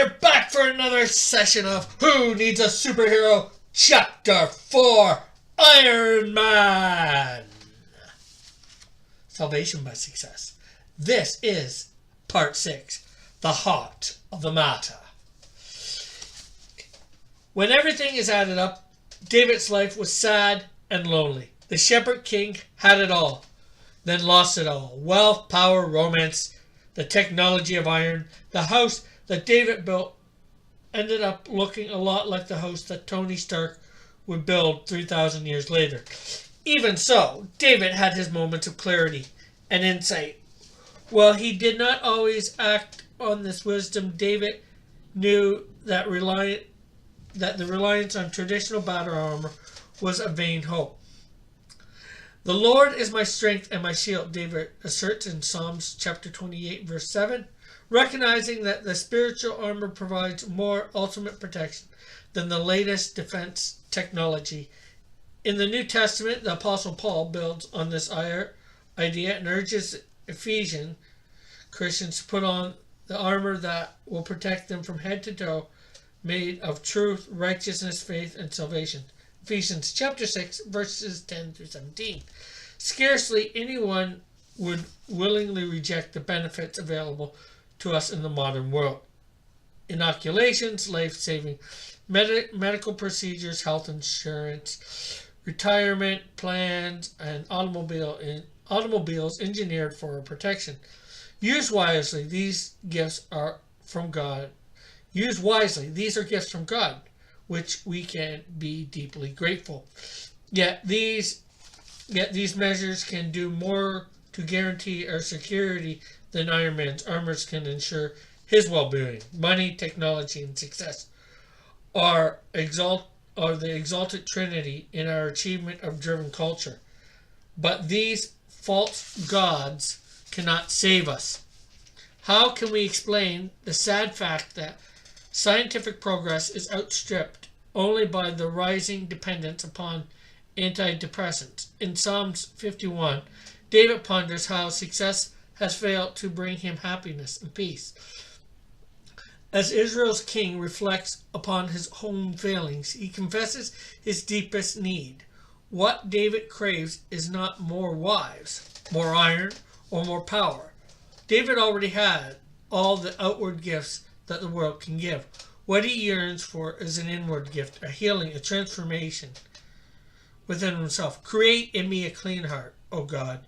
we're back for another session of Who Needs a Superhero? Chapter 4, Iron Man. Salvation by Success. This is Part 6, The Heart of the Matter. When everything is added up, David's life was sad and lonely. The Shepherd King had it all, then lost it all. Wealth, power, romance, the technology of iron. The house that David built ended up looking a lot like the house that Tony Stark would build 3,000 years later. Even so, David had his moments of clarity and insight. While he did not always act on this wisdom, David knew that the reliance on traditional battle armor was a vain hope. The Lord is my strength and my shield, David asserts in Psalms chapter 28, verse 7, recognizing that the spiritual armor provides more ultimate protection than the latest defense technology. In the New Testament, the Apostle Paul builds on this idea and urges Ephesian Christians to put on the armor that will protect them from head to toe, made of truth, righteousness, faith, and salvation. Ephesians chapter 6, verses 10 through 17. Scarcely anyone would willingly reject the benefits available to us in the modern world. Inoculations, life-saving medical procedures, health insurance, retirement plans, and automobiles engineered for our protection. Used wisely, these gifts are from God. Used wisely, these are gifts from God, which we can be deeply grateful. Yet these measures can do more to guarantee our security than Iron Man's armors can ensure his well-being. Money, technology, and success are the exalted trinity in our achievement of driven culture. But these false gods cannot save us. How can we explain the sad fact that scientific progress is outstripped only by the rising dependence upon antidepressants? In Psalms 51, David ponders how success has failed to bring him happiness and peace. As Israel's king reflects upon his own failings, he confesses his deepest need. What David craves is not more wives, more iron, or more power. David already had all the outward gifts that the world can give. What he yearns for is an inward gift, a healing, a transformation within himself. Create in me a clean heart, O God,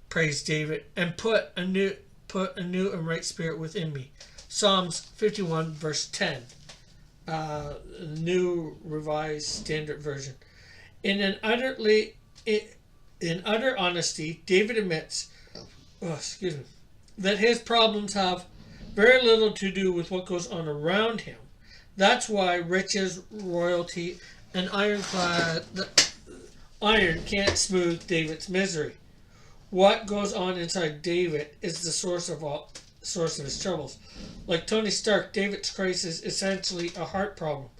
praised David, and put a new and right spirit within me. Psalms 51, verse 10, New Revised Standard Version. In utter honesty, David admits that his problems have very little to do with what goes on around him. That's why riches, royalty, and iron can't smooth David's misery. What goes on inside David is the source of his troubles. Like Tony Stark, David's crisis is essentially a heart problem.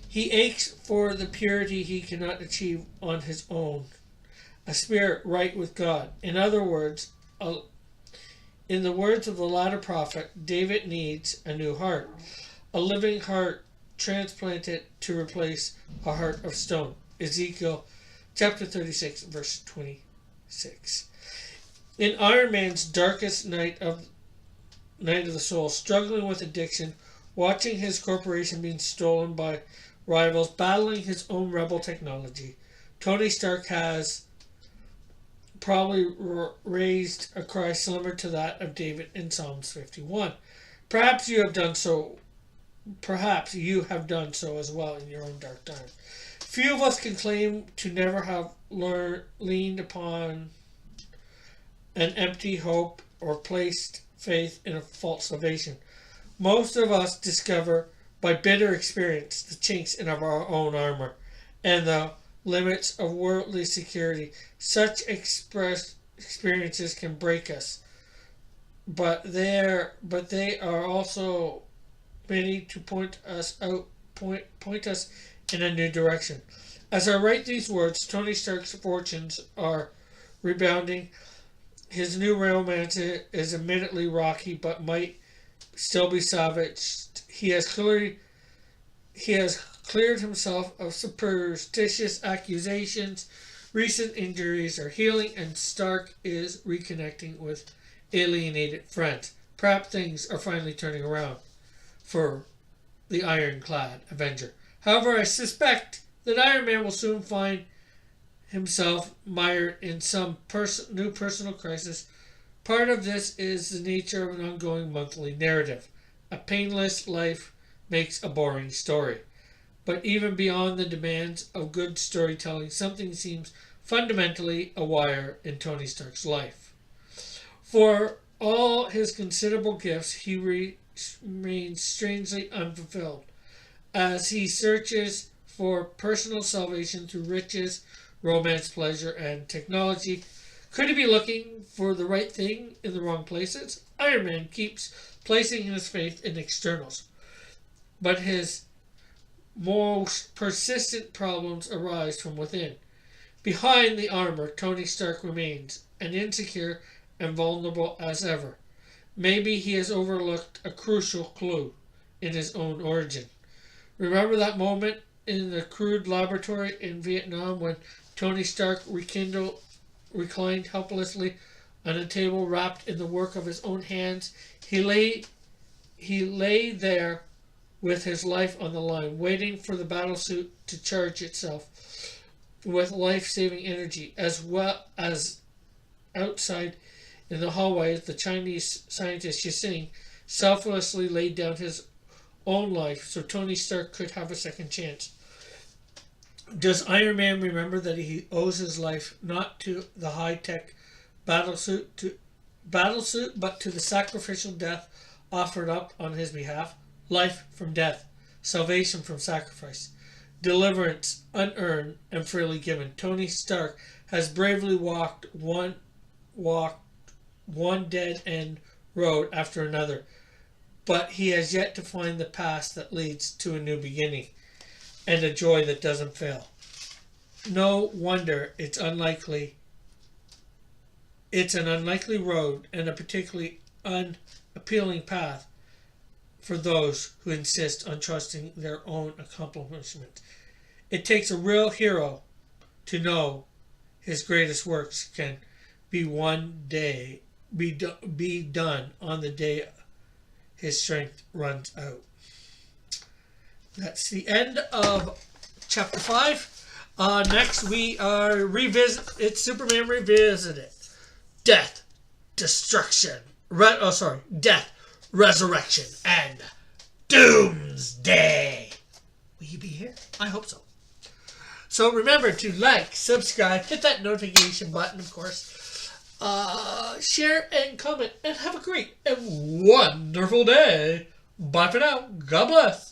He aches for the purity he cannot achieve on his own, a spirit right with God. In other words, in the words of the latter prophet, David needs a new heart, a living heart transplanted to replace a heart of stone. Ezekiel chapter 36, verse 26. In Iron Man's darkest night of the soul, struggling with addiction, watching his corporation being stolen by rivals, battling his own rebel technology, Tony Stark has probably raised a cry similar to that of David in Psalms 51. Perhaps you have done so as well in your own dark time. Few of us can claim to never have leaned upon an empty hope or placed faith in a false salvation. Most of us discover by bitter experience the chinks in our own armor and the limits of worldly security. Such experiences can break us, but they are also many to point us in a new direction. As I write these words, Tony Stark's fortunes are rebounding. His new romance is admittedly rocky, but might still be salvaged. He has cleared himself of superstitious accusations. Recent injuries are healing, and Stark is reconnecting with alienated friends. Perhaps things are finally turning around for the ironclad Avenger. However, I suspect that Iron Man will soon find himself mired in some new personal crisis. Part of this is the nature of an ongoing monthly narrative. A painless life makes a boring story. But even beyond the demands of good storytelling, something seems fundamentally awry in Tony Stark's life. For all his considerable gifts, he remains strangely unfulfilled. As he searches for personal salvation through riches, romance, pleasure, and technology, could he be looking for the right thing in the wrong places? Iron Man keeps placing his faith in externals, but his most persistent problems arise from within. Behind the armor, Tony Stark remains as insecure and vulnerable as ever. Maybe he has overlooked a crucial clue in his own origin. Remember that moment in the crude laboratory in Vietnam when Tony Stark reclined helplessly on a table wrapped in the work of his own hands? He lay there with his life on the line, waiting for the battlesuit to charge itself with life-saving energy. As well as outside in the hallway, the Chinese scientist Yixing selflessly laid down his own life so Tony Stark could have a second chance. Does Iron Man remember that he owes his life not to the high-tech battlesuit, but to the sacrificial death offered up on his behalf? Life from death, salvation from sacrifice, deliverance unearned and freely given. Tony Stark has bravely walked one dead-end road after another, but he has yet to find the path that leads to a new beginning and a joy that doesn't fail. No wonder it's an unlikely road and a particularly unappealing path for those who insist on trusting their own accomplishment. It takes a real hero to know his greatest works can be done on the day his strength runs out. That's the end of chapter 5. Next we are it's Superman Revisited. Death, Destruction, Death, Resurrection, and Doomsday. Will you be here? I hope so. So remember to like, subscribe, hit that notification button, of course. Share and comment, and have a great and wonderful day. Bye for now. God bless.